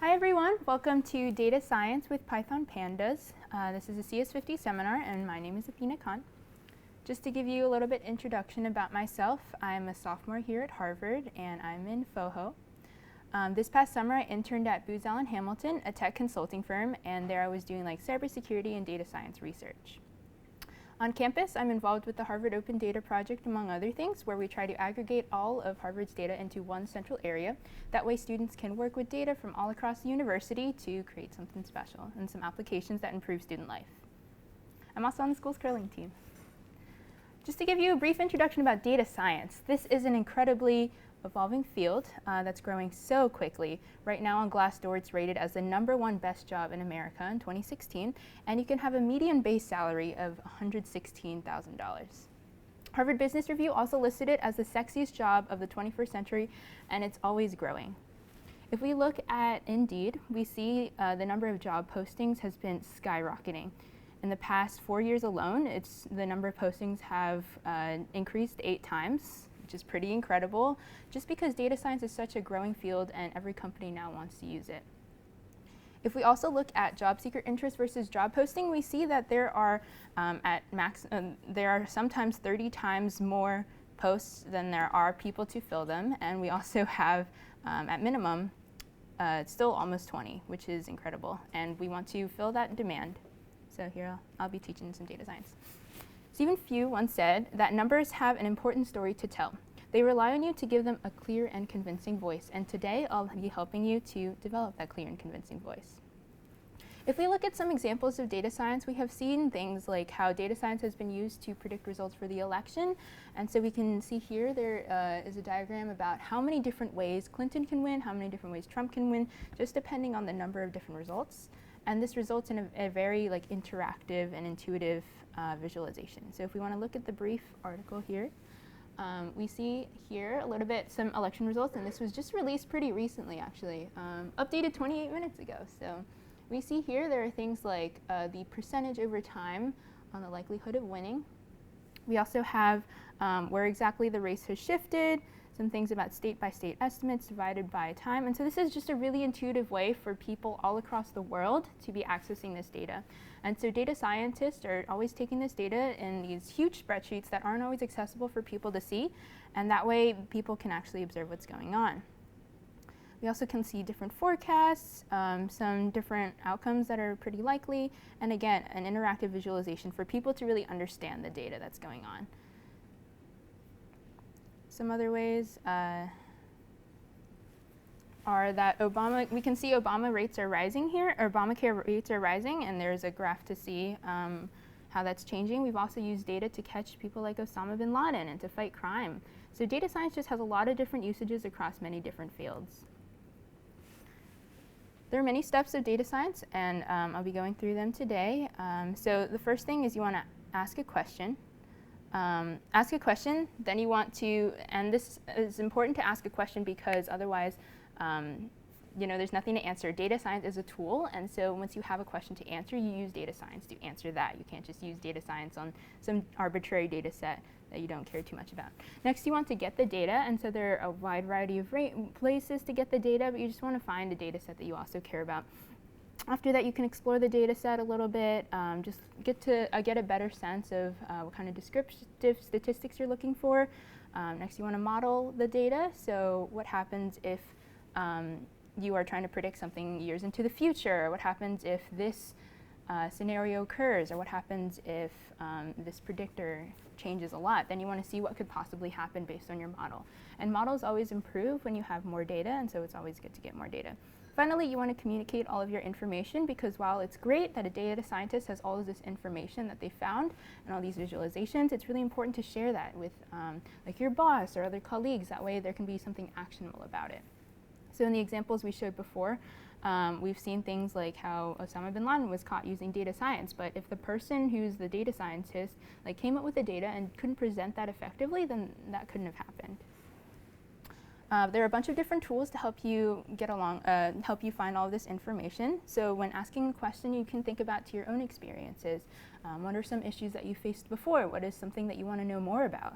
Hi everyone, welcome to Data Science with Python Pandas. This is a CS50 seminar and my name is Athena. Just to give you a little bit introduction about myself, I'm a sophomore here at Harvard and I'm in FOHO. This past summer I interned at Booz Allen Hamilton, a tech consulting firm, and there I was doing cybersecurity and data science research. On campus, I'm involved with the Harvard Open Data Project, among other things, where we try to aggregate all of Harvard's data into one central area. That way students can work with data from all across the university to create something special and some applications that improve student life. I'm also on the school's curling team. Just to give you a brief introduction about data science, this is an incredibly evolving field that's growing so quickly. Right now on Glassdoor, it's rated as the #1 best job in America in 2016, and you can have a median base salary of $116,000. Harvard Business Review also listed it as the sexiest job of the 21st century, and it's always growing. If we look at Indeed, we see the number of job postings has been skyrocketing. In the past 4 years alone, the number of postings have increased 8 times, which is pretty incredible, just because data science is such a growing field and every company now wants to use it. If we also look at job seeker interest versus job posting, we see that there are sometimes 30 times more posts than there are people to fill them, and we also have, at minimum, still almost 20, which is incredible, and we want to fill that demand. So here I'll be teaching some data science. Stephen Few once said that numbers have an important story to tell. They rely on you to give them a clear and convincing voice, and today I'll be helping you to develop that clear and convincing voice. If we look at some examples of data science, we have seen things like how data science has been used to predict results for the election, and so we can see here there is a diagram about how many different ways Clinton can win, how many different ways Trump can win, just depending on the number of different results. And this results in a very interactive and intuitive visualization. So if we want to look at the brief article here, we see here a little bit some election results, and this was just released pretty recently actually, updated 28 minutes ago. So we see here there are things like the percentage over time on the likelihood of winning. We also have where exactly the race has shifted, some things about state-by-state estimates divided by time. And so this is just a really intuitive way for people all across the world to be accessing this data. And so data scientists are always taking this data in these huge spreadsheets that aren't always accessible for people to see, and that way people can actually observe what's going on. We also can see different forecasts, some different outcomes that are pretty likely, and again, an interactive visualization for people to really understand the data that's going on. Some other ways are that we can see Obama rates are rising here, or Obamacare rates are rising, and there's a graph to see how that's changing. We've also used data to catch people like Osama bin Laden and to fight crime. So data science just has a lot of different usages across many different fields. There are many steps of data science, and I'll be going through them today. So the first thing is you want to ask a question. Then you want to, and this is important to ask a question because otherwise, there's nothing to answer. Data science is a tool, and so once you have a question to answer, you use data science to answer that. You can't just use data science on some arbitrary data set that you don't care too much about. Next, you want to get the data, and so there are a wide variety of places to get the data, but you just want to find a data set that you also care about. After that, you can explore the data set a little bit, just get a better sense of what kind of descriptive statistics you're looking for. Next, you want to model the data. So what happens if you are trying to predict something years into the future? Or what happens if this scenario occurs? Or what happens if this predictor changes a lot? Then you want to see what could possibly happen based on your model. And models always improve when you have more data, and so it's always good to get more data. Finally, you want to communicate all of your information, because while it's great that a data scientist has all of this information that they found and all these visualizations, it's really important to share that with your boss or other colleagues. That way there can be something actionable about it. So in the examples we showed before, we've seen things like how Osama bin Laden was caught using data science, but if the person who's the data scientist came up with the data and couldn't present that effectively, then that couldn't have happened. There are a bunch of different tools to help you get along, help you find all of this information. So when asking a question, you can think about to your own experiences. What are some issues that you faced before? What is something that you want to know more about?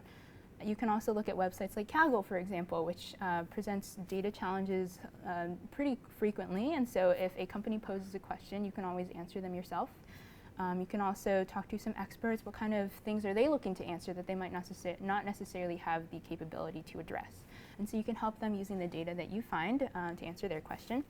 You can also look at websites like Kaggle, for example, which presents data challenges pretty frequently. And so if a company poses a question, you can always answer them yourself. You can also talk to some experts. What kind of things are they looking to answer that they might not necessarily have the capability to address? And so you can help them using the data that you find to answer their question.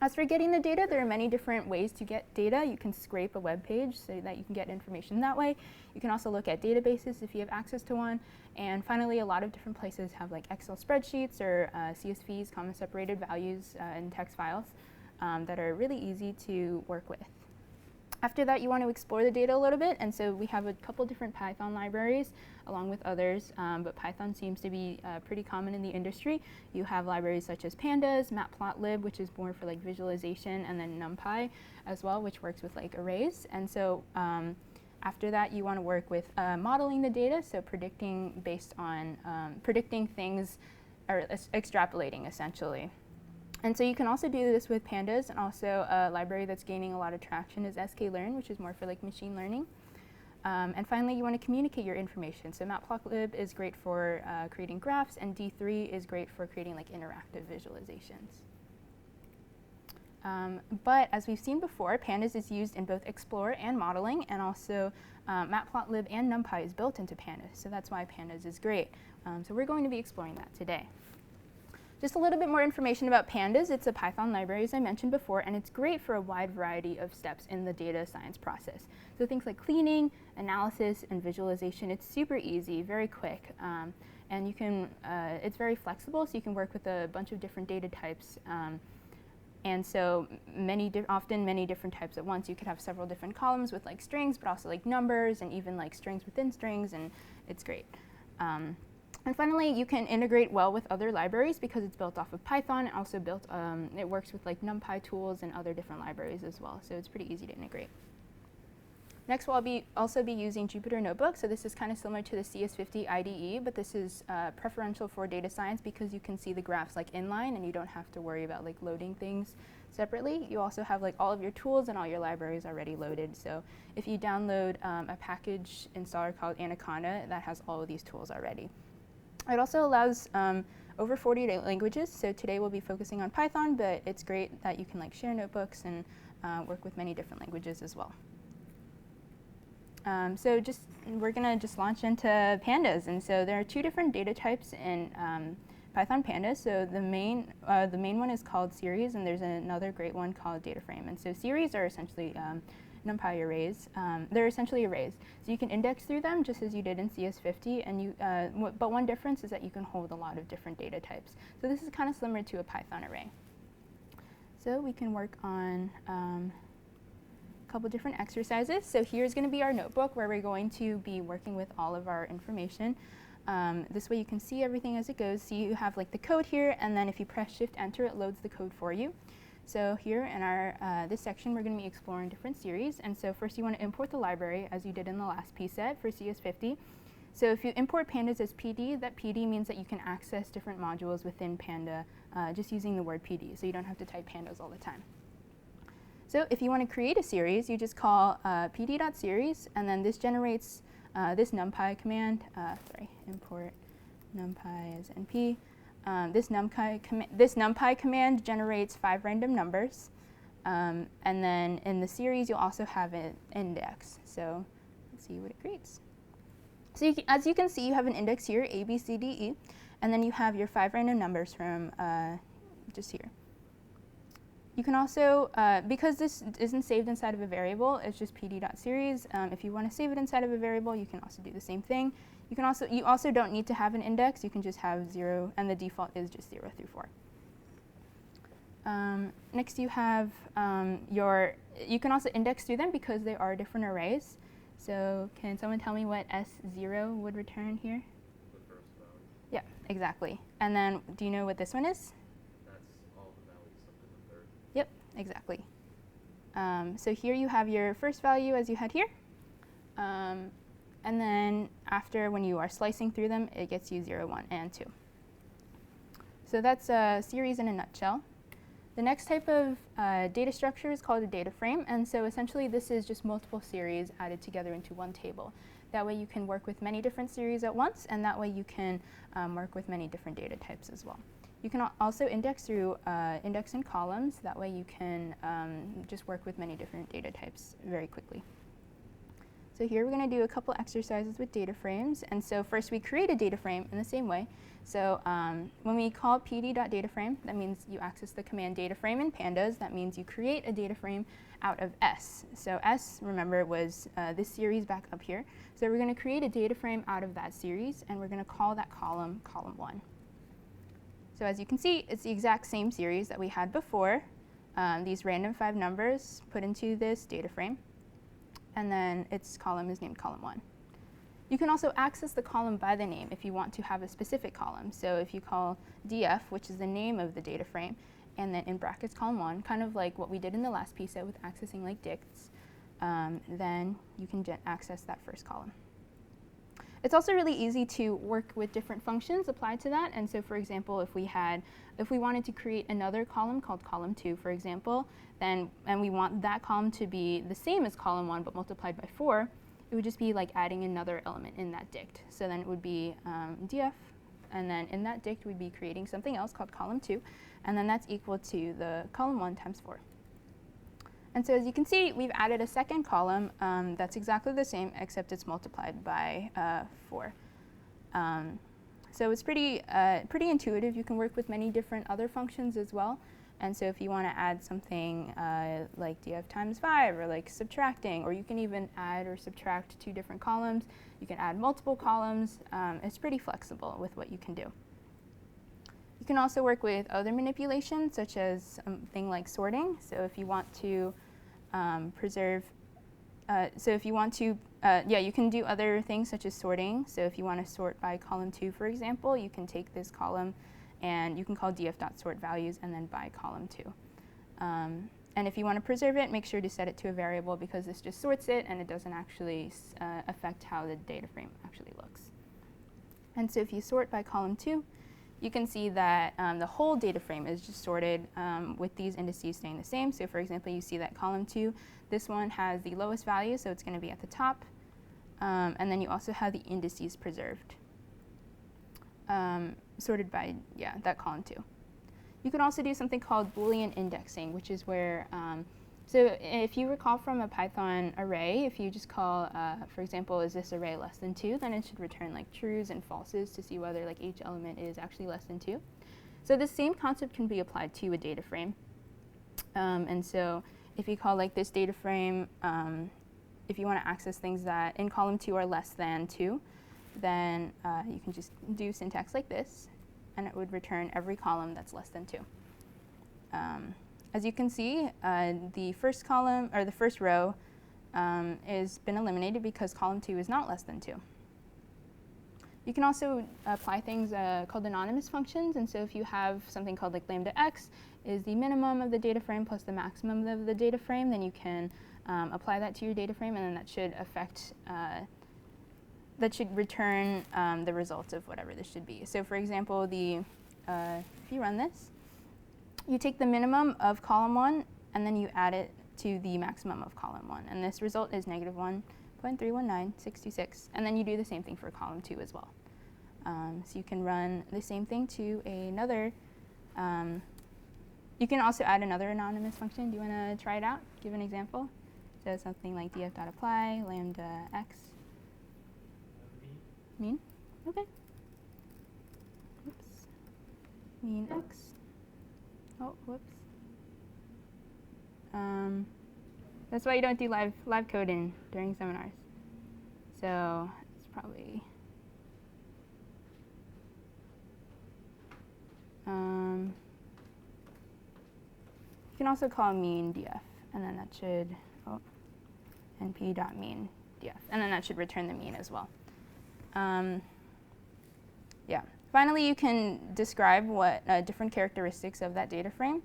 As for getting the data, there are many different ways to get data. You can scrape a web page so that you can get information that way. You can also look at databases if you have access to one. And finally, a lot of different places have like Excel spreadsheets or CSVs, comma separated values in text files that are really easy to work with. After that, you want to explore the data a little bit, and so we have a couple different Python libraries along with others, but Python seems to be pretty common in the industry. You have libraries such as Pandas, Matplotlib, which is more for like visualization, and then NumPy as well, which works with like arrays. And so after that, you want to work with modeling the data, so predicting based on predicting things, or extrapolating essentially. And so you can also do this with Pandas, and also a library that's gaining a lot of traction is sklearn, which is more for like machine learning. And finally, you want to communicate your information. So Matplotlib is great for creating graphs, and D3 is great for creating like interactive visualizations. But as we've seen before, Pandas is used in both Explore and modeling, and also Matplotlib and NumPy is built into Pandas, so that's why Pandas is great. So we're going to be exploring that today. Just a little bit more information about Pandas. It's a Python library, as I mentioned before, and it's great for a wide variety of steps in the data science process. So things like cleaning, analysis, and visualization. It's super easy, very quick, and you can. It's very flexible, so you can work with a bunch of different data types. And so often many different types at once. You could have several different columns with like strings, but also like numbers, and even like strings within strings, and it's great. And finally, you can integrate well with other libraries because it's built off of Python. It also it works with like NumPy tools and other different libraries as well, so it's pretty easy to integrate. Next, we'll also be using Jupyter Notebook. So this is kind of similar to the CS50 IDE, but this is preferential for data science because you can see the graphs like inline, and you don't have to worry about like loading things separately. You also have like all of your tools and all your libraries already loaded. So if you download a package installer called Anaconda, that has all of these tools already. It also allows over 40 languages, so today we'll be focusing on Python, but it's great that you can like share notebooks and work with many different languages as well. So we're going to just launch into Pandas, and so there are two different data types in Python Pandas. So the main one is called series, and there's another great one called data frame. And so series are essentially NumPy arrays. They're essentially arrays. So you can index through them just as you did in CS50, and but one difference is that you can hold a lot of different data types. So this is kind of similar to a Python array. So we can work on a couple different exercises. So here's going to be our notebook where we're going to be working with all of our information. This way you can see everything as it goes. So you have like the code here, and then if you press Shift-Enter, it loads the code for you. So here in our this section, we're going to be exploring different series. And so first you want to import the library as you did in the last pset for CS50. So if you import Pandas as PD, that PD means that you can access different modules within Panda just using the word PD. So you don't have to type Pandas all the time. So if you want to create a series, you just call pd.series, and then this generates this NumPy command. Import NumPy as NP. This NumPy command generates 5 random numbers, and then in the series you'll also have an index. So let's see what it creates. So as you can see, you have an index here, A, B, C, D, E, and then you have your 5 random numbers from just here. You can also, because this isn't saved inside of a variable, it's just pd.series. If you want to save it inside of a variable, you can also do the same thing. You also don't need to have an index. You can just have 0, and the default is just 0 through 4. Next, you have you can also index through them because they are different arrays. So can someone tell me what S0 would return here? The first value. Yeah, exactly. And then do you know what this one is? That's all the values up to the third. Yep, exactly. So here you have your first value as you had here. And then after, when you are slicing through them, it gets you 0, 1, and 2. So that's a series in a nutshell. The next type of data structure is called a data frame. And so essentially, this is just multiple series added together into one table. That way you can work with many different series at once, and that way you can work with many different data types as well. You can also index through index and columns. That way you can just work with many different data types very quickly. So here we're going to do a couple exercises with data frames. And so first we create a data frame in the same way. So when we call pd.dataframe, that means you access the command dataframe in Pandas. That means you create a data frame out of S. So S, remember, was this series back up here. So we're going to create a data frame out of that series, and we're going to call that column column1. So as you can see, it's the exact same series that we had before. These random 5 numbers put into this data frame, and then its column is named column1. You can also access the column by the name if you want to have a specific column. So if you call df, which is the name of the data frame, and then in brackets column1, kind of like what we did in the last piece with accessing like dicts, then you can access that first column. It's also really easy to work with different functions applied to that. And so, for example, if we wanted to create another column called column2, for example, and we want that column to be the same as column1 but multiplied by 4, it would just be like adding another element in that dict. So then it would be df, and then in that dict we'd be creating something else called column2, and then that's equal to the column1 times 4. And so as you can see, we've added a second column that's exactly the same, except it's multiplied by 4. So it's pretty intuitive. You can work with many different other functions as well. And so if you want to add something like df times 5, or like subtracting, or you can even add or subtract 2 different columns. You can add multiple columns. It's pretty flexible with what you can do. You can also work with other manipulations, such as something like sorting. So if you want to you can do other things such as sorting. So if you want to sort by column2, for example, you can take this column and you can call df.sortValues and then by column2. And if you want to preserve it, make sure to set it to a variable, because this just sorts it and it doesn't actually affect how the data frame actually looks. And so if you sort by column2, you can see that the whole data frame is just sorted with these indices staying the same. So for example, you see that column 2, this one has the lowest value, so it's going to be at the top. And then you also have the indices preserved, sorted by, that column 2. You can also do something called Boolean indexing, which is where, so if you recall from a Python array, if you just call, for example, is this array less than 2, then it should return like trues and falses to see whether like each element is actually less than 2. So the same concept can be applied to a data frame. And so if you call like this data frame, if you want to access things that in column 2 are less than 2, then you can just do syntax like this, and it would return every column that's less than 2. As you can see, the first column, or the first row, has been eliminated because column 2 is not less than 2. You can also apply things called anonymous functions. And so if you have something called like lambda x is the minimum of the data frame plus the maximum of the data frame, then you can apply that to your data frame, and then that should affect, that should return the results of whatever this should be. So for example, if you run this, you take the minimum of column 1, and then you add it to the maximum of column 1. And this result is negative 1.319626. And then you do the same thing for column 2 as well. So you can run the same thing to another. You can also add another anonymous function. Do you want to try it out? Give an example. So something like df.apply lambda x. Mean? OK. Oops. Mean x. Oh, whoops. That's why you don't do live coding during seminars. So it's probably you can also call mean df, and then that should np.mean df, and then that should return the mean as well. Finally, you can describe what different characteristics of that data frame.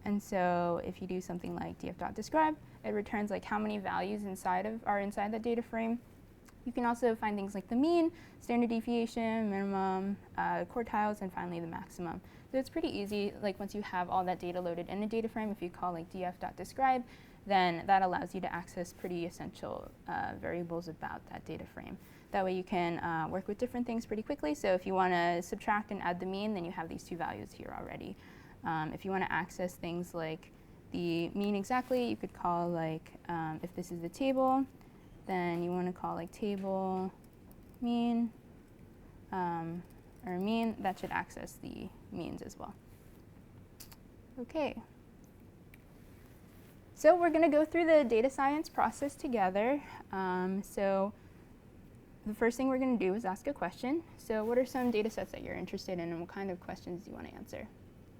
And so if you do something like df.describe, it returns like how many values are inside that data frame. You can also find things like the mean, standard deviation, minimum, quartiles, and finally the maximum. So it's pretty easy, like once you have all that data loaded in a data frame, if you call like df.describe, then that allows you to access pretty essential variables about that data frame. That way you can work with different things pretty quickly. So if you want to subtract and add the mean, then you have these two values here already. If you want to access things like the mean exactly, you could call like, if this is the table, then you want to call like table mean, or mean, that should access the means as well. Okay. So we're going to go through the data science process together. So the first thing we're going to do is ask a question. So what are some data sets that you're interested in, and what kind of questions do you want to answer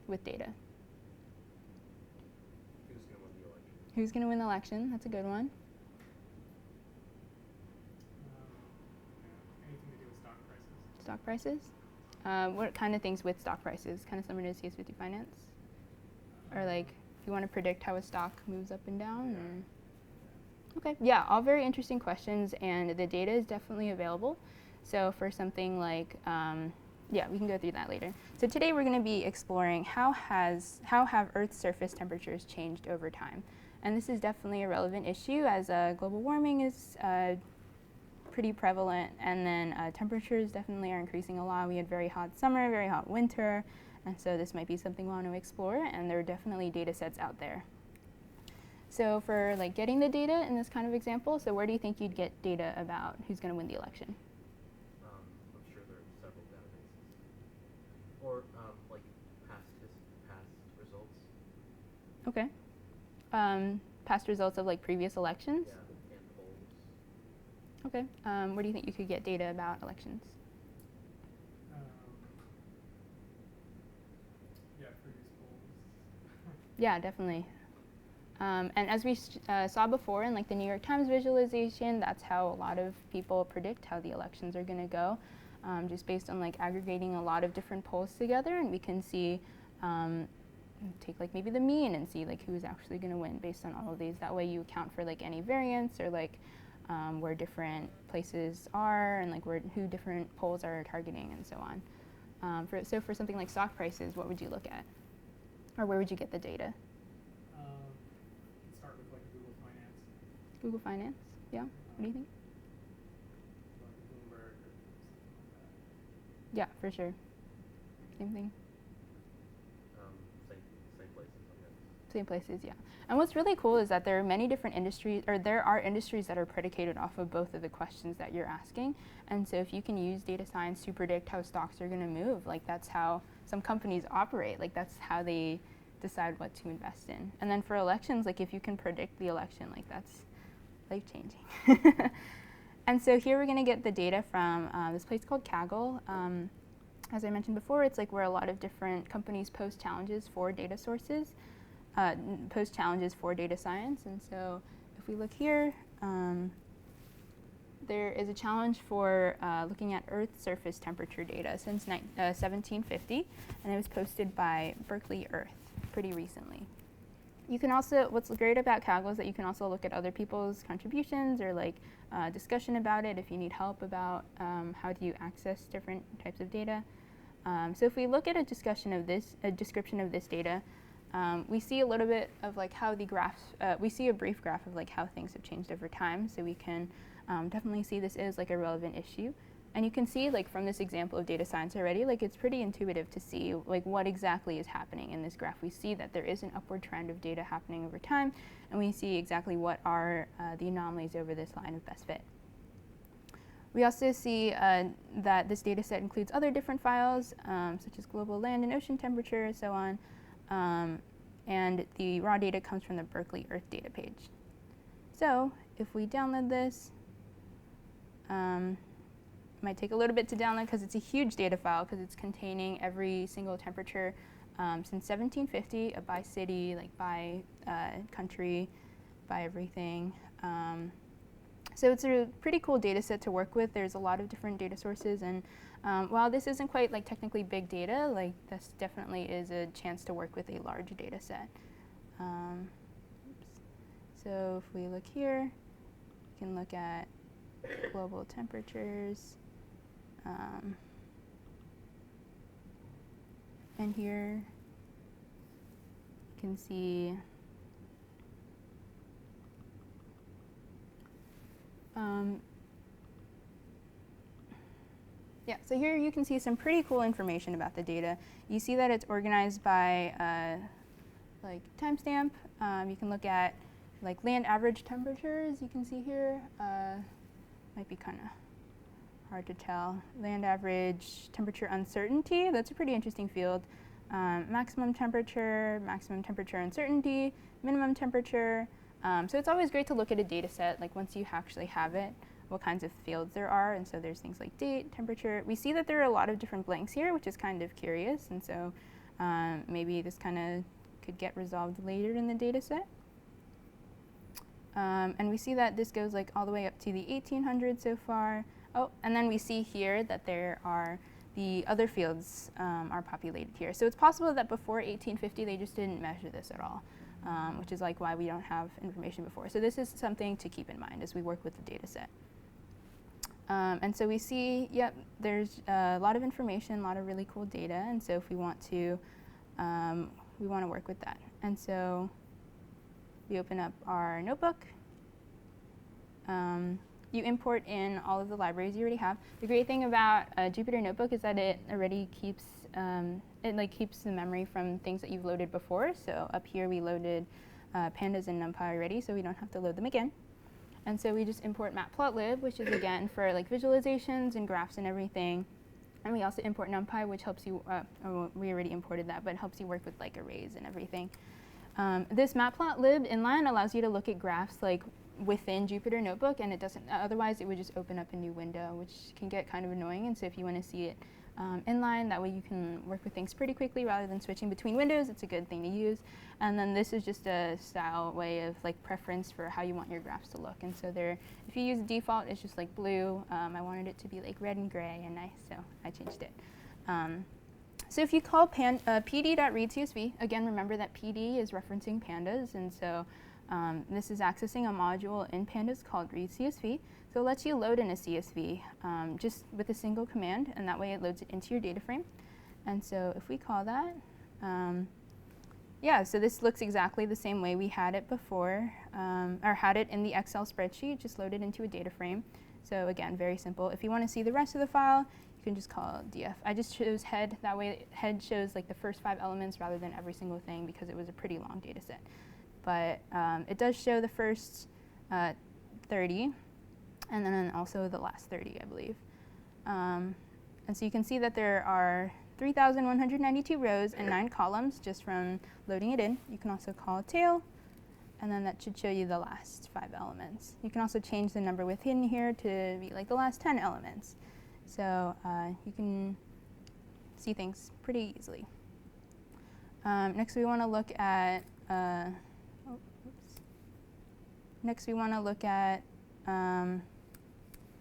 with data? Who's going to win the election? Who's going to win the election? That's a good one. Anything to do with stock prices. Stock prices? What kind of things with stock prices? Kind of similar to CS50 finance? Or like, if you want to predict how a stock moves up and down? Or? Okay, yeah, all very interesting questions, and the data is definitely available. So for something like, yeah, we can go through that later. So today we're going to be exploring how have Earth's surface temperatures changed over time. And this is definitely a relevant issue, as global warming is pretty prevalent, and then temperatures definitely are increasing a lot. We had very hot summer, very hot winter, and so this might be something we want to explore, and there are definitely data sets out there. So for like getting the data in this kind of example, so where do you think you'd get data about who's going to win the election? I'm sure there are several databases. Or like past results. Okay. Past results of like previous elections? Yeah, and polls. Okay. Where do you think you could get data about elections? Yeah, previous polls. Yeah, definitely. And as we saw before in like the New York Times visualization, that's how a lot of people predict how the elections are going to go, just based on like aggregating a lot of different polls together, and we can see, take like maybe the mean and see like who's actually going to win based on all of these. That way you account for like any variance, or like where different places are, and like who different polls are targeting, and so on. So for something like stock prices, what would you look at? Or where would you get the data? Start with like Google Finance. Google Finance, yeah. What do you think? Like Bloomberg or something like that. Yeah, for sure. Same thing. Same places, I guess. Same places, yeah. And what's really cool is that there are many different industries, or there are industries that are predicated off of both of the questions that you're asking. And so if you can use data science to predict how stocks are going to move, like that's how some companies operate. Like that's how they decide what to invest in. And then for elections, like if you can predict the election, like that's life-changing. And so here we're going to get the data from this place called Kaggle. As I mentioned before, it's like where a lot of different companies post challenges for data sources, post challenges for data science. And so if we look here, there is a challenge for looking at Earth's surface temperature data since 1750, and it was posted by Berkeley Earth pretty recently. You can also, what's great about Kaggle is that you can also look at other people's contributions, or like discussion about it if you need help about how do you access different types of data. So if we look at a description of this data, we see a little bit of like how the graphs, we see a brief graph of like how things have changed over time, so we can definitely see this is like a relevant issue. And you can see like from this example of data science already, like it's pretty intuitive to see like what exactly is happening in this graph. We see that there is an upward trend of data happening over time, and we see exactly what are the anomalies over this line of best fit. We also see that this data set includes other different files, such as global land and ocean temperature, and so on. And the raw data comes from the Berkeley Earth data page. So if we download this, might take a little bit to download because it's a huge data file, because it's containing every single temperature since 1750, by city, like by country, by everything. So it's a pretty cool data set to work with. There's a lot of different data sources, and while this isn't quite like technically big data, like this definitely is a chance to work with a large data set. So if we look here, we can look at global temperatures. And here you can see yeah, so here you can see some pretty cool information about the data. You see that it's organized by like timestamp. You can look at like land average temperatures. You can see here, might be kind of hard to tell. Land average temperature uncertainty, that's a pretty interesting field. Maximum temperature uncertainty, minimum temperature. So it's always great to look at a data set, like once you actually have it, what kinds of fields there are. And so there's things like date, temperature. We see that there are a lot of different blanks here, which is kind of curious. And so maybe this kind of could get resolved later in the data set. And we see that this goes like all the way up to the 1800s so far. Oh, and then we see here that there are the other fields are populated here. So it's possible that before 1850 they just didn't measure this at all, which is like why we don't have information before. So this is something to keep in mind as we work with the data set. And so we see, yep, there's a lot of information, a lot of really cool data. And so if we want to work with that. And so we open up our notebook. You import in all of the libraries you already have. The great thing about Jupyter Notebook is that it already keeps keeps the memory from things that you've loaded before. So up here we loaded Pandas and NumPy already, so we don't have to load them again. And so we just import matplotlib, which is again for like visualizations and graphs and everything. And we also import NumPy, which helps you. We already imported that, but helps you work with like arrays and everything. This matplotlib inline allows you to look at graphs like within Jupyter Notebook, and it doesn't. Otherwise, it would just open up a new window, which can get kind of annoying. And so, if you want to see it inline, that way you can work with things pretty quickly rather than switching between windows. It's a good thing to use. And then this is just a style way of like preference for how you want your graphs to look. And so there, if you use default, it's just like blue. I wanted it to be like red and gray and nice, so I changed it. So if you call pd.readcsv, again, remember that pd is referencing pandas, and so this is accessing a module in pandas called readcsv. So it lets you load in a CSV just with a single command, and that way it loads it into your data frame. And so if we call that, yeah, so this looks exactly the same way we had it before, or had it in the Excel spreadsheet, just loaded into a data frame. So again, very simple. If you want to see the rest of the file, you can just call it df. I just chose head, that way head shows like the first 5 elements rather than every single thing because it was a pretty long data set. But it does show the first 30, and then also the last 30, I believe. And so you can see that there are 3,192 rows and 9 columns just from loading it in. You can also call tail, and then that should show you the last 5 elements. You can also change the number within here to be like the last 10 elements. So you can see things pretty easily. Next, we want to look at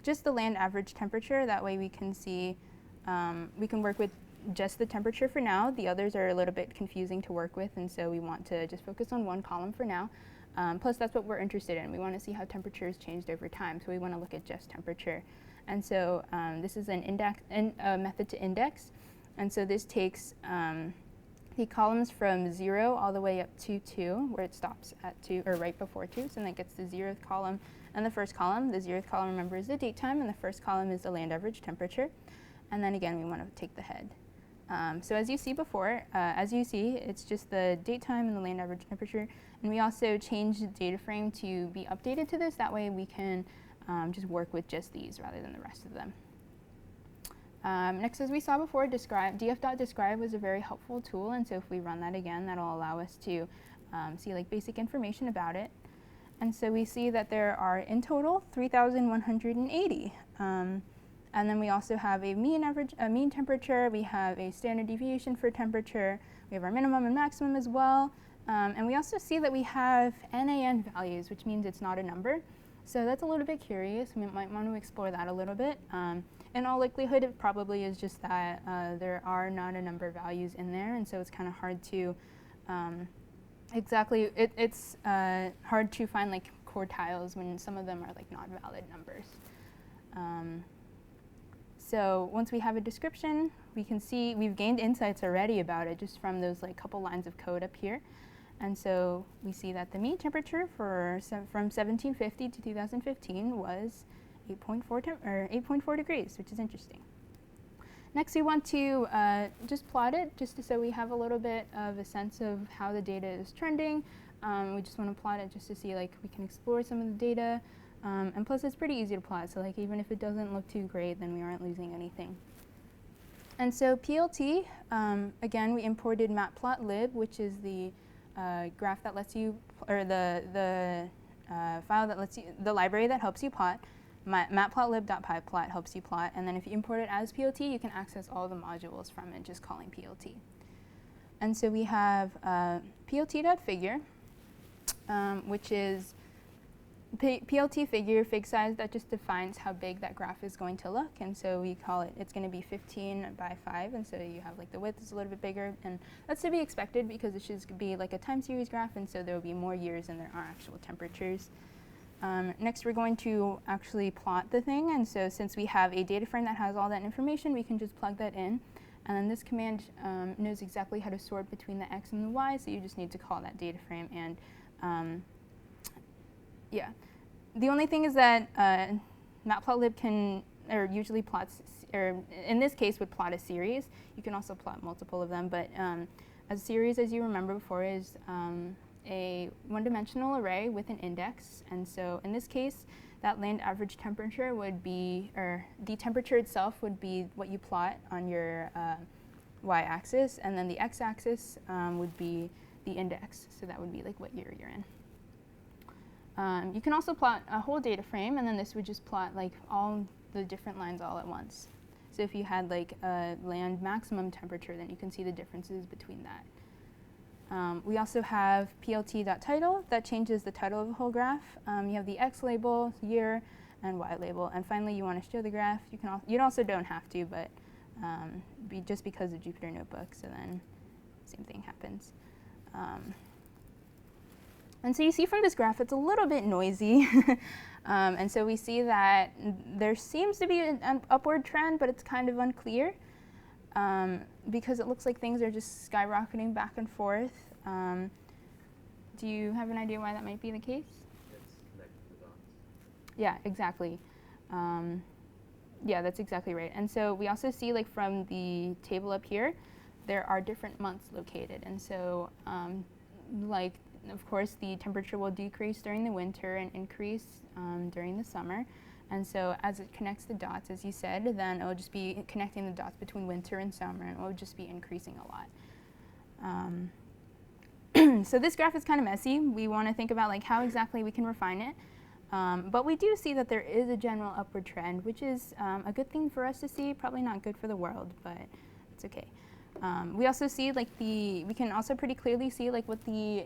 just the land average temperature. That way we can see, we can work with just the temperature for now. The others are a little bit confusing to work with, and so we want to just focus on one column for now. Plus, that's what we're interested in. We want to see how temperature has changed over time, so we want to look at just temperature. And so this is an method to index. And so this takes the columns from 0 all the way up to 2, where it stops at 2, or right before 2. So then it gets the 0th column and the first column. The 0th column, remember, is the date time, and the first column is the land average temperature. And then again, we want to take the head. So as you see before, it's just the date time and the land average temperature. And we also changed the data frame to be updated to this. That way we can just work with just these rather than the rest of them. Next, as we saw before, df.describe was a very helpful tool, and so if we run that again, that'll allow us to see like basic information about it. And so we see that there are in total 3,180. And then we also have a mean temperature. We have a standard deviation for temperature. We have our minimum and maximum as well. And we also see that we have NaN values, which means it's not a number. So that's a little bit curious. We might want to explore that a little bit. In all likelihood, it probably is just that there are not a number of values in there, and so it's kind of hard to it's hard to find like quartiles when some of them are like not valid numbers. so once we have a description, we can see we've gained insights already about it just from those like couple lines of code up here. And so we see that the mean temperature for from 1750 to 2015 was 8.4 degrees, which is interesting. Next, we want to just plot it, just so we have a little bit of a sense of how the data is trending. We just want to plot it just to see like we can explore some of the data. And plus, it's pretty easy to plot, so like even if it doesn't look too great, then we aren't losing anything. And so PLT, again, we imported matplotlib, which is the graph that lets you, or the file that lets you, the library that helps you plot. Matplotlib.pyplot helps you plot, and then if you import it as PLT, you can access all the modules from it just calling PLT. And so we have PLT.figure, which is PLT figure, fig size, that just defines how big that graph is going to look. And so we call it, it's going to be 15 by 5, and so you have like the width is a little bit bigger, and that's to be expected because it should be like a time series graph, and so there will be more years than there are actual temperatures. Next, we're going to actually plot the thing, and so since we have a data frame that has all that information, we can just plug that in. And then this command knows exactly how to sort between the x and the y, so you just need to call that data frame. And yeah, the only thing is that matplotlib can, or usually plots, or in this case would plot a series. You can also plot multiple of them, but a series, as you remember before, is a one-dimensional array with an index. And so in this case, that land average temperature would be, or the temperature itself would be what you plot on your y-axis, and then the x-axis would be the index. So that would be like what year you're in. You can also plot a whole data frame, and then this would just plot like all the different lines all at once. So if you had like a land maximum temperature, then you can see the differences between that. We also have plt.title that changes the title of the whole graph. You have the x label, year, and y label. And finally, you want to show the graph. You also don't have to, but just because of Jupyter Notebook, so then same thing happens. And so you see from this graph, it's a little bit noisy. And so we see that there seems to be an upward trend, but it's kind of unclear because it looks like things are just skyrocketing back and forth. Do you have an idea why that might be the case? It's connected the dots. Yeah, exactly. Yeah, that's exactly right. And so we also see, like from the table up here, there are different months located. And so, like, of course, the temperature will decrease during the winter and increase during the summer. And so as it connects the dots, as you said, then it will just be connecting the dots between winter and summer, and it will just be increasing a lot. So this graph is kind of messy. We want to think about like how exactly we can refine it. But we do see that there is a general upward trend, which is a good thing for us to see, probably not good for the world, but it's okay. We also see like we can also pretty clearly see like what the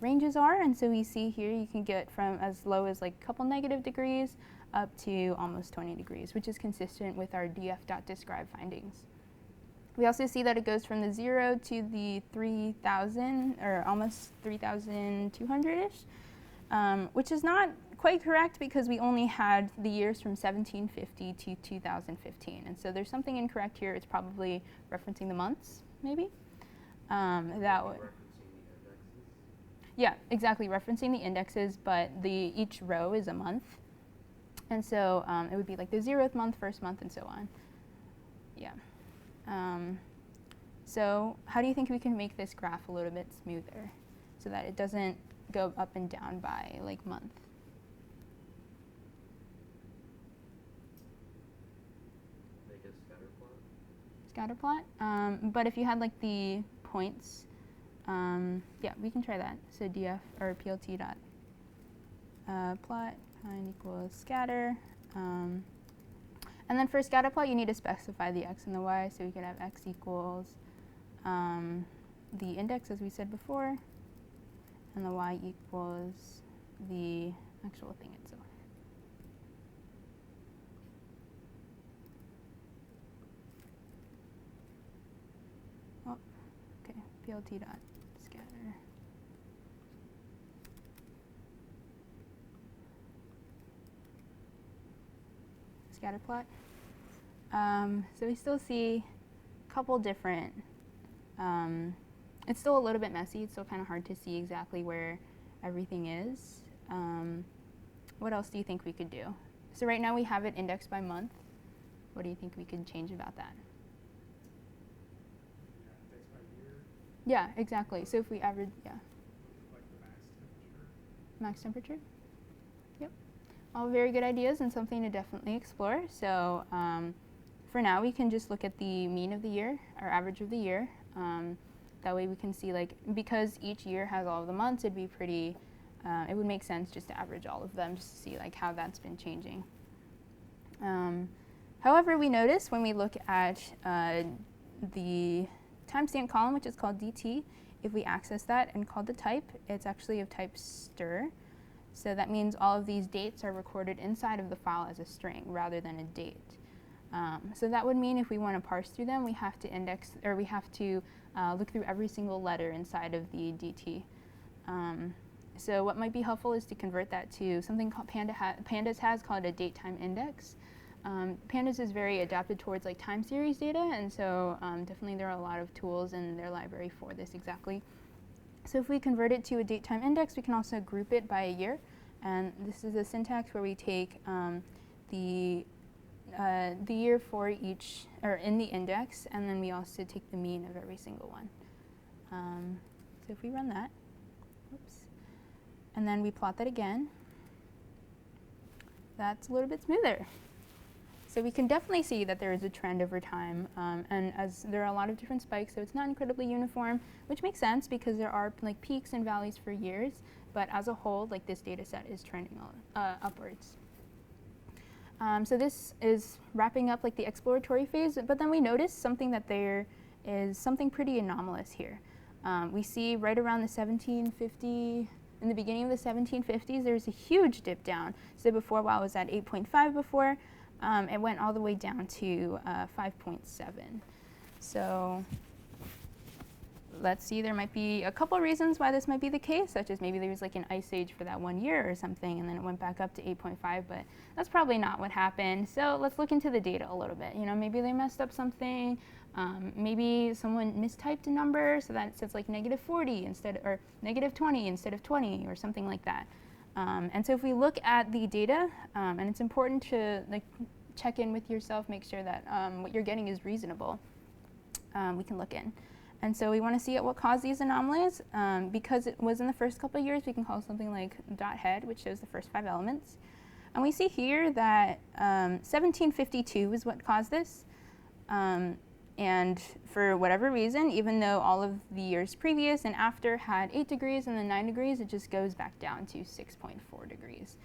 ranges are, and so we see here you can get from as low as like a couple negative degrees up to almost 20 degrees, which is consistent with our df.describe findings. We also see that it goes from the 0 to the 3,000, or almost 3,200-ish, which is not quite correct because we only had the years from 1750 to 2015. And so there's something incorrect here. It's probably referencing the months, maybe. That would. Yeah, exactly, referencing the indexes, but each row is a month. And so it would be like the 0th month, 1st month, and so on. Yeah. So how do you think we can make this graph a little bit smoother so that it doesn't go up and down by like month? Make a scatter plot? Scatter plot? But if you had like the points, yeah, we can try that. So df or plt dot plot kind equals scatter. And then for scatter plot, you need to specify the x and the y. So we could have x equals the index, as we said before, and the y equals the actual thing itself. Oh, okay, plt dot scatter. Scatter plot. So we still see a couple different, it's still a little bit messy. It's still kind of hard to see exactly where everything is. What else do you think we could do? So right now we have it indexed by month. What do you think we could change about that? Yeah, index by year, Yeah, exactly. So if we average, yeah, like the max temperature. max temperature. Yep. All very good ideas and something to definitely explore. So for now, we can just look at the mean of the year, or average of the year. That way we can see, like, because each year has all of the months, it'd be pretty, it would make sense just to average all of them, just to see like how that's been changing. However, we notice when we look at the timestamp column, which is called DT, if we access that and call the type, it's actually of type str. So that means all of these dates are recorded inside of the file as a string rather than a date. So that would mean if we want to parse through them, we have to index, or we have to look through every single letter inside of the DT. So what might be helpful is to convert that to something called Pandas has called a date-time index. Pandas is very adapted towards like time series data, and so definitely there are a lot of tools in their library for this exactly. So if we convert it to a date-time index, we can also group it by a year. And this is a syntax where we take the year for each, or in the index, and then we also take the mean of every single one. So if we run that, whoops, and then we plot that again, that's a little bit smoother. So we can definitely see that there is a trend over time, and as there are a lot of different spikes, so it's not incredibly uniform, which makes sense because there are like peaks and valleys for years, but as a whole, like this data set is trending upwards. So this is wrapping up like the exploratory phase, but then we notice something that there is something pretty anomalous here. We see right around the 1750, in the beginning of the 1750s, there's a huge dip down. So before, while it was at 8.5 before, it went all the way down to 5.7. So let's see, there might be a couple reasons why this might be the case, such as maybe there was like an ice age for that 1 year or something, and then it went back up to 8.5, but that's probably not what happened. So let's look into the data a little bit. You know, maybe they messed up something. Maybe someone mistyped a number so that it says like -40 instead, or -20 instead of 20, or something like that. And so if we look at the data, and it's important to like check in with yourself, make sure that what you're getting is reasonable, we can look in. And so we want to see what caused these anomalies. Because it was in the first couple of years, we can call something like .head, which shows the first 5 elements. And we see here that 1752 is what caused this. And for whatever reason, even though all of the years previous and after had 8 degrees and then 9 degrees, it just goes back down to 6.4 degrees,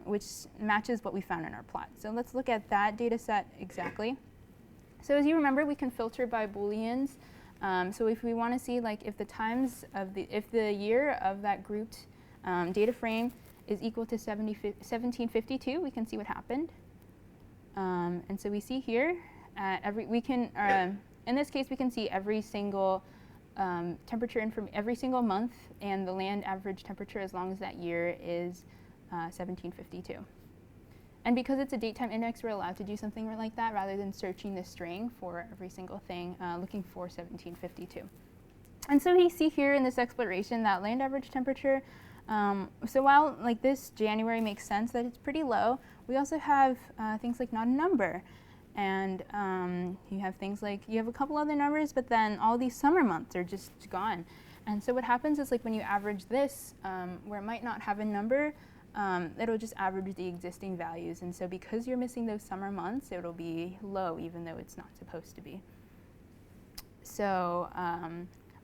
which matches what we found in our plot. So let's look at that data set exactly. So as you remember, we can filter by Booleans. So if we want to see like if the year of that grouped data frame is equal to 1752, we can see what happened. And so we see here in this case we can see every single temperature from every single month and the land average temperature as long as that year is 1752. And because it's a date-time index, we're allowed to do something like that rather than searching the string for every single thing, looking for 1752. And so we see here in this exploration that land average temperature, so while like this January makes sense that it's pretty low, we also have things like not a number. And you have things like, you have a couple other numbers, but then all these summer months are just gone. And so what happens is like when you average this, where it might not have a number, it'll just average the existing values. And so because you're missing those summer months, it'll be low even though it's not supposed to be. So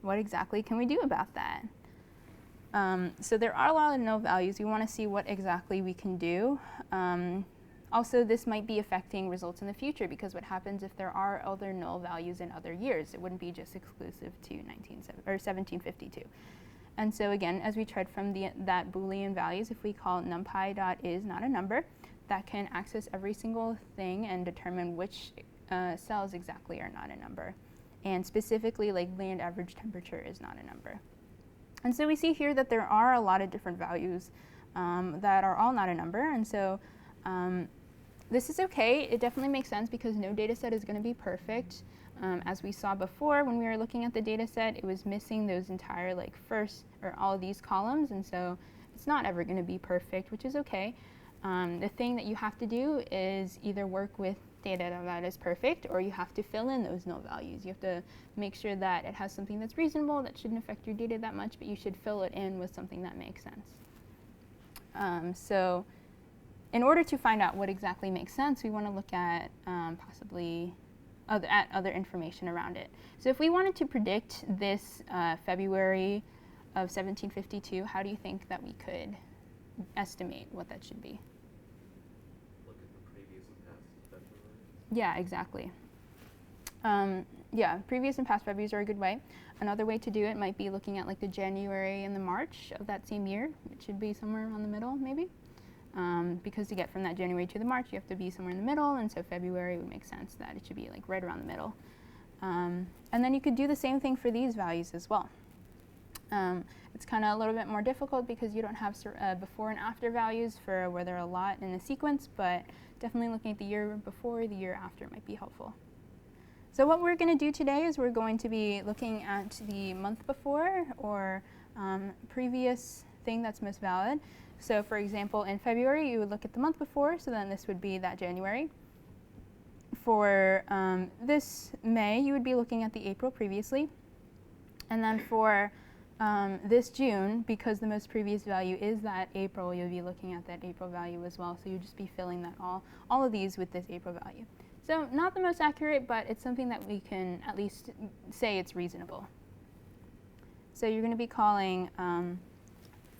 what exactly can we do about that? So there are a lot of null values. We want to see what exactly we can do. Also, this might be affecting results in the future because what happens if there are other null values in other years? It wouldn't be just exclusive to 1752. And so again, as we tried from that Boolean values, if we call numpy.is not a number, that can access every single thing and determine which cells exactly are not a number. And specifically, like land average temperature is not a number. And so we see here that there are a lot of different values that are all not a number. And so This is okay. It definitely makes sense because no data set is going to be perfect. As we saw before when we were looking at the data set, it was missing those entire like first or all of these columns, and so it's not ever going to be perfect, which is okay. The thing that you have to do is either work with data that is perfect, or you have to fill in those null values. You have to make sure that it has something that's reasonable, that shouldn't affect your data that much, but you should fill it in with something that makes sense. So in order to find out what exactly makes sense, we want to look at possibly other information around it. So if we wanted to predict this February of 1752, how do you think that we could estimate what that should be? Look at the previous and past February. Yeah, exactly. Yeah, previous and past Februaries are a good way. Another way to do it might be looking at like the January and the March of that same year. It should be somewhere around the middle, maybe. Because to get from that January to the March, you have to be somewhere in the middle, and so February would make sense that it should be like right around the middle. And then you could do the same thing for these values as well. It's kind of a little bit more difficult because you don't have before and after values for where there are a lot in the sequence, but definitely looking at the year before, the year after might be helpful. So what we're going to do today is we're going to be looking at the month before or previous thing that's most valid. So for example, in February, you would look at the month before, so then this would be that January. For this May, you would be looking at the April previously. And then for this June, because the most previous value is that April, you'll be looking at that April value as well. So you'll just be filling that all of these with this April value. So not the most accurate, but it's something that we can at least say it's reasonable. So you're going to be calling,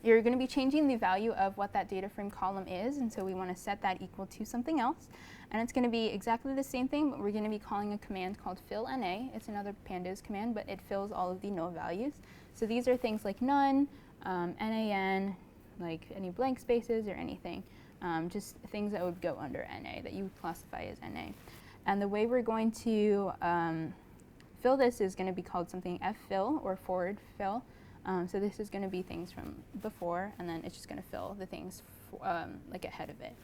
you're going to be changing the value of what that data frame column is, and so we want to set that equal to something else. And it's going to be exactly the same thing, but we're going to be calling a command called fill_NA. It's another Pandas command, but it fills all of the null values. So these are things like none, NaN, like any blank spaces or anything. Just things that would go under NA, that you would classify as NA. And the way we're going to fill this is going to be called something ffill or forward fill. So this is going to be things from before, and then it's just going to fill the things like ahead of it.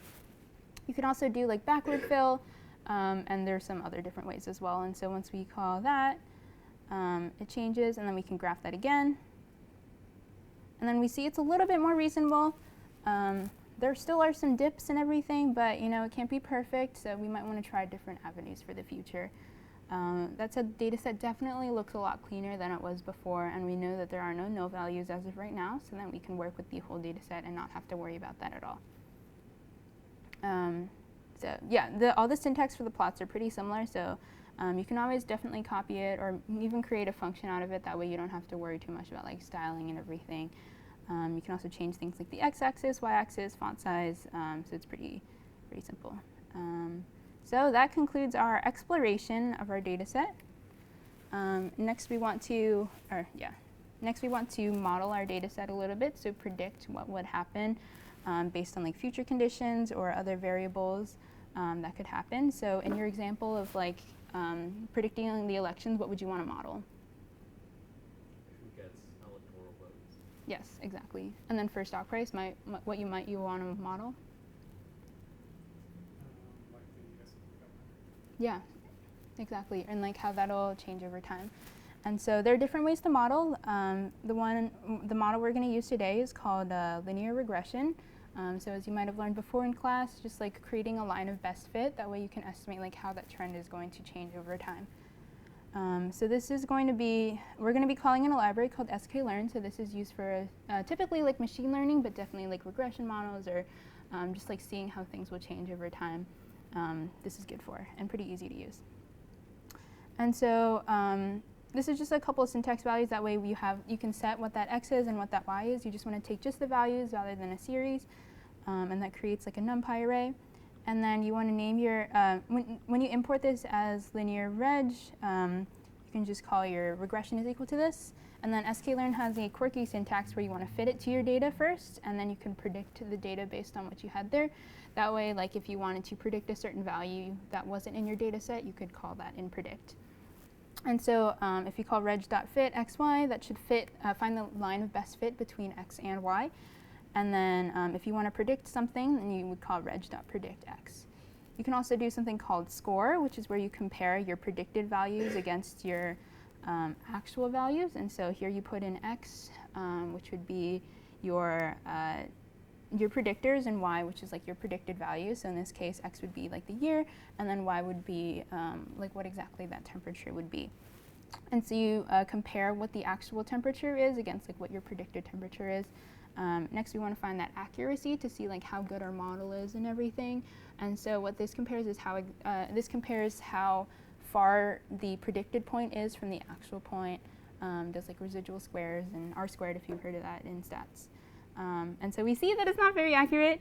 You can also do like backward fill, and there's some other different ways as well. And so once we call that, it changes, and then we can graph that again. And then we see it's a little bit more reasonable. There still are some dips and everything, but you know, it can't be perfect, so we might want to try different avenues for the future. That said, the data set definitely looks a lot cleaner than it was before, and we know that there are no null values as of right now, so then we can work with the whole data set and not have to worry about that at all. So yeah, all the syntax for the plots are pretty similar, so you can always definitely copy it or even create a function out of it. That way you don't have to worry too much about like styling and everything. You can also change things like the x-axis, y-axis, font size, so it's pretty simple. So that concludes our exploration of our data set. Next we want to model our data set a little bit, so predict what would happen based on like future conditions or other variables that could happen. So in your example of like predicting the elections, what would you want to model? Who gets electoral votes? Yes, exactly. And then for stock price, what you want to model? Like the S&P 500. Yeah, exactly, and like how that'll change over time. And so there are different ways to model. The model we're going to use today is called linear regression. So as you might have learned before in class, just like creating a line of best fit. That way you can estimate like how that trend is going to change over time. So this is going to be, we're going to be calling in a library called sklearn. So this is used for typically like machine learning, but definitely like regression models or just like seeing how things will change over time. This is good for and pretty easy to use. And so this is just a couple of syntax values. That way you can set what that x is and what that y is. You just want to take just the values rather than a series, and that creates like a NumPy array. And then you want to name your, when you import this as linear reg, you can just call your regression is equal to this. And then sklearn has a quirky syntax where you want to fit it to your data first, and then you can predict the data based on what you had there. That way, like if you wanted to predict a certain value that wasn't in your data set, you could call that in predict. And so if you call reg.fit xy, that should find the line of best fit between x and y. And then if you want to predict something, then you would call reg.predictx. You can also do something called score, which is where you compare your predicted values against your actual values. And so here you put in x, which would be your predictors, and y, which is like your predicted value. So in this case, x would be like the year, and then y would be like what exactly that temperature would be. And so you compare what the actual temperature is against like what your predicted temperature is. Next, we want to find that accuracy to see like how good our model is and everything. And so what this compares is how far the predicted point is from the actual point. Does like residual squares and r squared, if you've heard of that in stats. And so we see that it's not very accurate,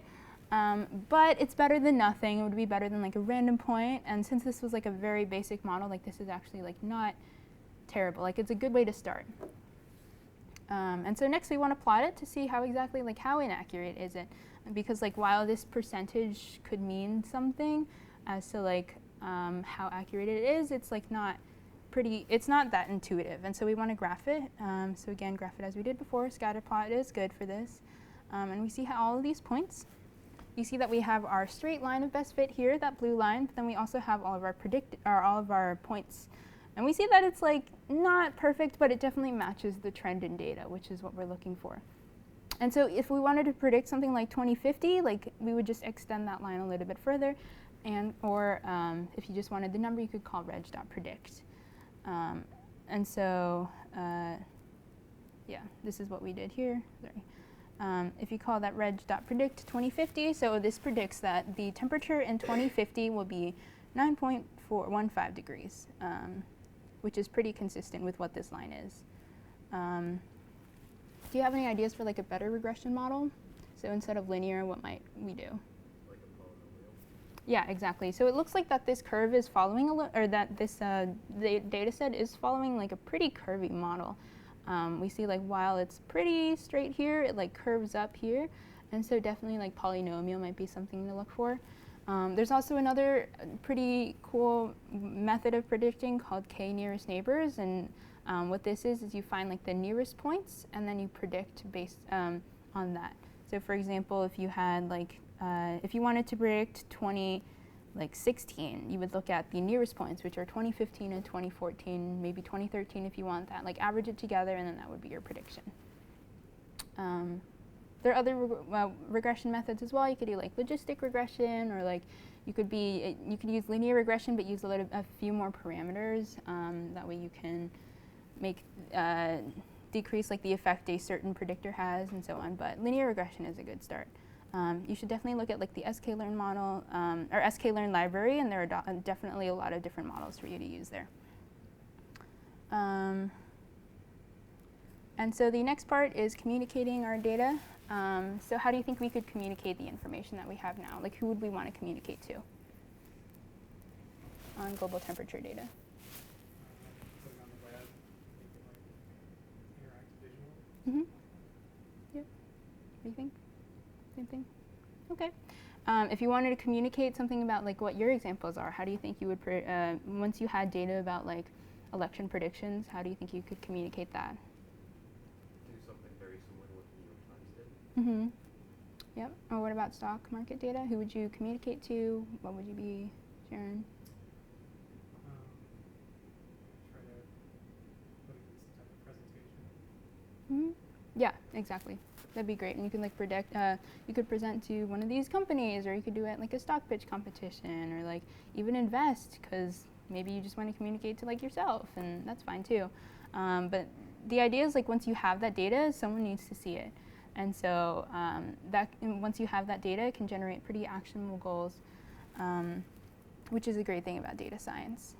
but it's better than nothing. It would be better than like a random point. And since this was like a very basic model, like this is actually like not terrible. Like it's a good way to start. And so next we want to plot it to see how exactly, like how inaccurate is it. Because like while this percentage could mean something as to like how accurate it is, it's like it's not that intuitive. And so we want to graph it. So again, graph it as we did before. Scatter plot is good for this. And we see how all of these points, you see that we have our straight line of best fit here, that blue line, but then we also have all of our points. And we see that it's like not perfect, but it definitely matches the trend in data, which is what we're looking for. And so if we wanted to predict something like 2050, like we would just extend that line a little bit further. Or if you just wanted the number, you could call reg.predict. And so, yeah, this is what we did here. Sorry. If you call that reg.predict 2050, so this predicts that the temperature in 2050 will be 9.415 degrees, which is pretty consistent with what this line is. Do you have any ideas for like a better regression model? So instead of linear, what might we do? Like a polynomial? Yeah, exactly. So it looks like that this curve is following that this data set is following like a pretty curvy model. We see like while it's pretty straight here, it like curves up here. And so definitely like polynomial might be something to look for. There's also another pretty cool method of predicting called k-nearest neighbors. And what this is you find like the nearest points and then you predict based on that. So for example, if you had like, if you wanted to predict 2016, you would look at the nearest points, which are 2015 and 2014, maybe 2013 if you want that. Like average it together and then that would be your prediction. There are other regression methods as well. You could do like logistic regression, or like you could use linear regression but use a few more parameters. That way you can make decrease like the effect a certain predictor has and so on. But linear regression is a good start. You should definitely look at like the sklearn model or sklearn library, and there are definitely a lot of different models for you to use there. And so the next part is communicating our data. So how do you think we could communicate the information that we have now? Like who would we want to communicate to on global temperature data? Put it on the web, make it like interactive visual. Mm-hmm. Yep. What do you think? Same thing? Okay. If you wanted to communicate something about like what your examples are, how do you think you would, once you had data about like election predictions, how do you think you could communicate that? Do something very similar to what the New York Times did. Mm-hmm. Yep. Or what about stock market data? Who would you communicate to? What would you be sharing? Try to put it in some type of presentation. Mm-hmm. Yeah, exactly. That'd be great. And you can like predict, you could present to one of these companies, or you could do it like a stock pitch competition, or like even invest, because maybe you just want to communicate to like yourself, and that's fine too. But the idea is like once you have that data, someone needs to see it. And so once you have that data, it can generate pretty actionable goals, which is a great thing about data science.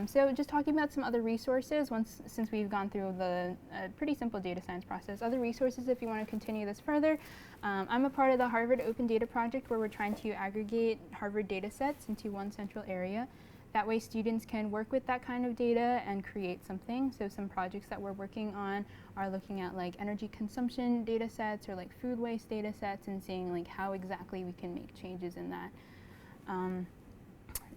So just talking about some other resources, since we've gone through the pretty simple data science process, other resources if you want to continue this further. I'm a part of the Harvard Open Data Project, where we're trying to aggregate Harvard data sets into one central area. That way students can work with that kind of data and create something. So some projects that we're working on are looking at like energy consumption data sets or like food waste data sets, and seeing like how exactly we can make changes in that.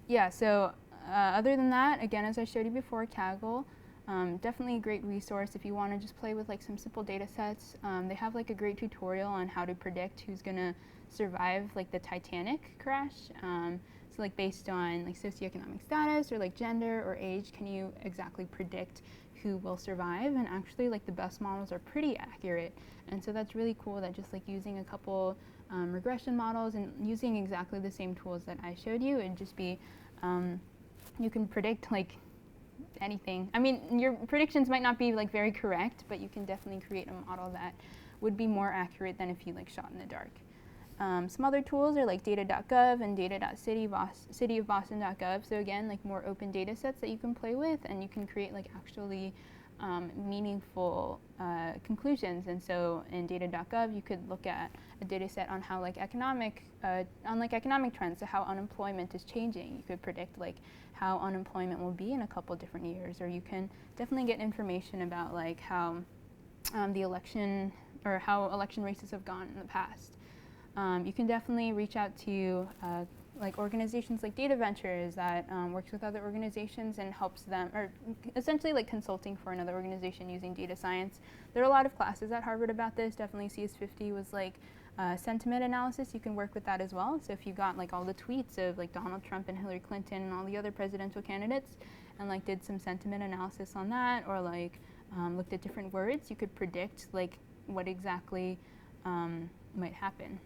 Yeah, so other than that, again, as I showed you before, Kaggle, Definitely a great resource if you want to just play with like some simple data sets. They have like a great tutorial on how to predict who's going to survive like the Titanic crash. So like based on like socioeconomic status or like gender or age, can you exactly predict who will survive? And actually like the best models are pretty accurate. And so that's really cool that just like using a couple regression models and using exactly the same tools that I showed you, it'd just be, you can predict like anything. I mean, your predictions might not be like very correct, but you can definitely create a model that would be more accurate than if you like shot in the dark. Some other tools are like data.gov and data.cityofboston.gov. So again, like more open data sets that you can play with, and you can create like actually meaningful conclusions. And so in data.gov, you could look at a data set on how like economic trends, so how unemployment is changing. You could predict like how unemployment will be in a couple different years, or you can definitely get information about like how the election or how election races have gone in the past. You can definitely reach out to like organizations like Data Ventures that works with other organizations and helps them, or essentially like consulting for another organization using data science. There are a lot of classes at Harvard about this. Definitely CS50 was like sentiment analysis. You can work with that as well. So if you got like all the tweets of like Donald Trump and Hillary Clinton and all the other presidential candidates and like did some sentiment analysis on that, or like looked at different words, you could predict like what exactly might happen.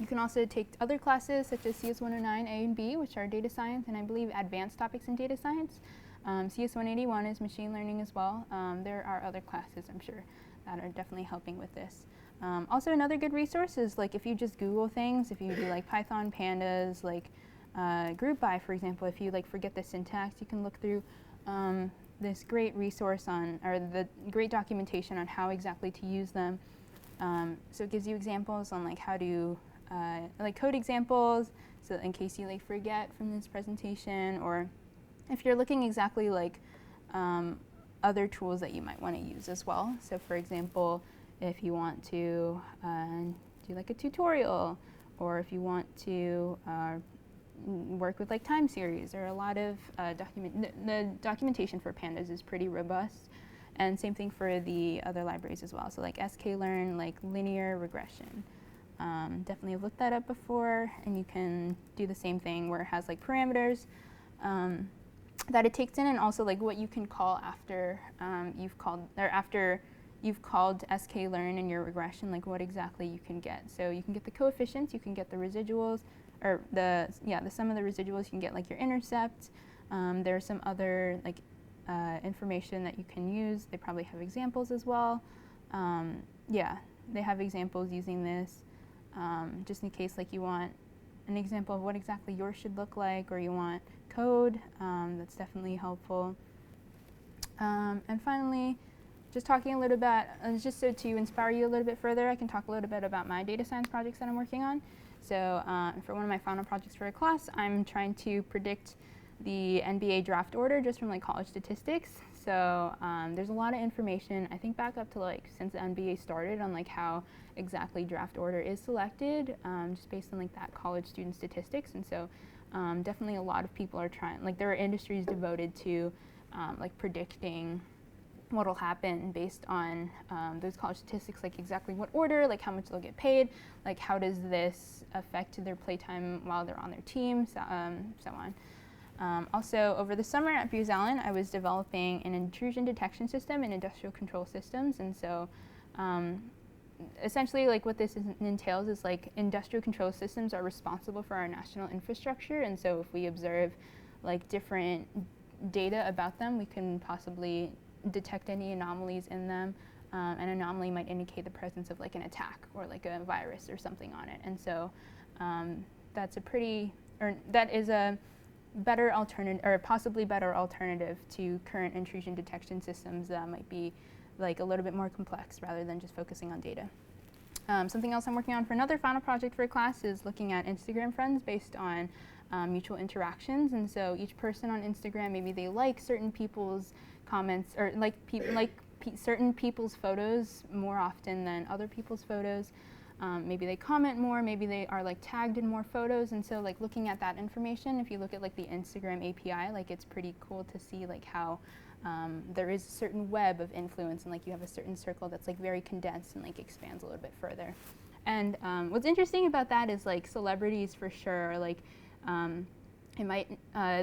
You can also take other classes such as CS109 A and B, which are data science, and I believe advanced topics in data science. CS181 is machine learning as well. There are other classes, I'm sure, that are definitely helping with this. Also, another good resource is like if you just Google things, if you do like Python, Pandas, like group by, for example, if you like forget the syntax, you can look through this great resource on, or the great documentation on how exactly to use them. So it gives you examples on like how to like code examples, so in case you like forget from this presentation, or if you're looking exactly like other tools that you might want to use as well. So for example, if you want to do like a tutorial, or if you want to work with like time series, or a lot of the documentation for Pandas is pretty robust. And same thing for the other libraries as well. So like sklearn, like linear regression. Definitely looked that up before, and you can do the same thing where it has like parameters that it takes in, and also like what you can call after you've called sklearn in your regression, like what exactly you can get. So you can get the coefficients, you can get the residuals, or the sum of the residuals. You can get like your intercept. There's some other like information that you can use. They probably have examples as well. Yeah, they have examples using this. Just in case like you want an example of what exactly yours should look like, or you want code, that's definitely helpful. And finally, just talking a little bit, just so to inspire you a little bit further, I can talk a little bit about my data science projects that I'm working on. So for one of my final projects for a class, I'm trying to predict the NBA draft order just from like college statistics. So there's a lot of information, I think back up to like since the NBA started, on like how exactly draft order is selected, just based on like that college student statistics. And so definitely a lot of people are trying, like there are industries devoted to like predicting what will happen based on those college statistics, like exactly what order, like how much they'll get paid, like how does this affect their playtime while they're on their team, so on. Also, over the summer at Booz Allen, I was developing an intrusion detection system in industrial control systems. And so essentially like what this entails is like industrial control systems are responsible for our national infrastructure. And so if we observe like different data about them, we can possibly detect any anomalies in them. An anomaly might indicate the presence of like an attack or like a virus or something on it. And so that is a better alternative, or possibly better alternative to current intrusion detection systems that might be like a little bit more complex rather than just focusing on data. Something else I'm working on for another final project for a class is looking at Instagram friends based on mutual interactions. And so each person on Instagram, maybe they like certain people's comments, or like certain people's photos more often than other people's photos. Maybe they comment more, maybe they are like tagged in more photos. And so like looking at that information, if you look at like the Instagram API, like it's pretty cool to see like how there is a certain web of influence, and like you have a certain circle that's like very condensed and like expands a little bit further. And what's interesting about that is like celebrities for sure, like it might,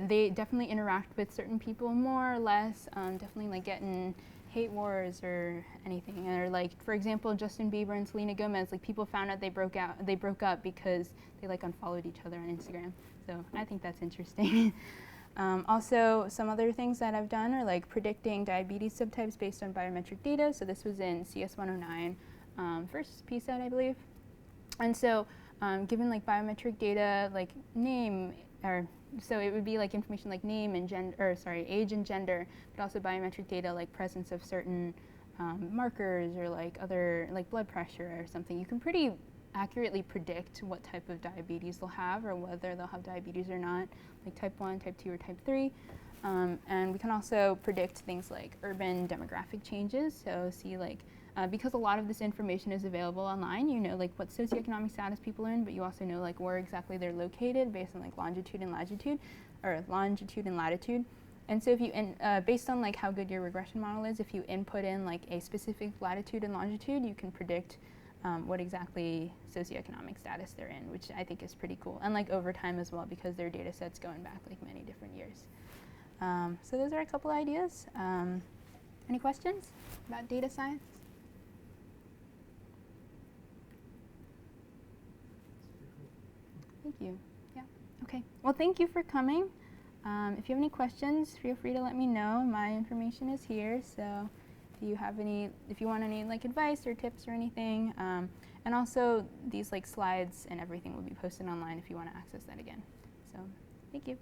they definitely interact with certain people more or less, definitely like get in hate wars or anything. Or like, for example, Justin Bieber and Selena Gomez, like people found out they broke up because they like unfollowed each other on Instagram. So I think that's interesting. Also, some other things that I've done are like predicting diabetes subtypes based on biometric data. So this was in CS 109, first PSET, I believe. And so given like biometric data, like name, or so it would be like information like name and gender, or sorry, age and gender, but also biometric data like presence of certain markers or like other, like blood pressure or something. You can pretty accurately predict what type of diabetes they'll have or whether they'll have diabetes or not, like type 1, type 2, or type 3. And we can also predict things like urban demographic changes. So see like, because a lot of this information is available online, you know like what socioeconomic status people are in, but you also know like where exactly they're located based on like longitude and latitude. And so if you, based on like how good your regression model is, if you input in like a specific latitude and longitude, you can predict what exactly socioeconomic status they're in, which I think is pretty cool. And like over time as well, because their data sets going back like many different years. So those are a couple ideas. Any questions about data science? Thank you. Yeah. Okay. Well, thank you for coming. If you have any questions, feel free to let me know. My information is here. So if you have any, if you want any like advice or tips or anything, and also these like slides and everything will be posted online if you want to access that again. So thank you.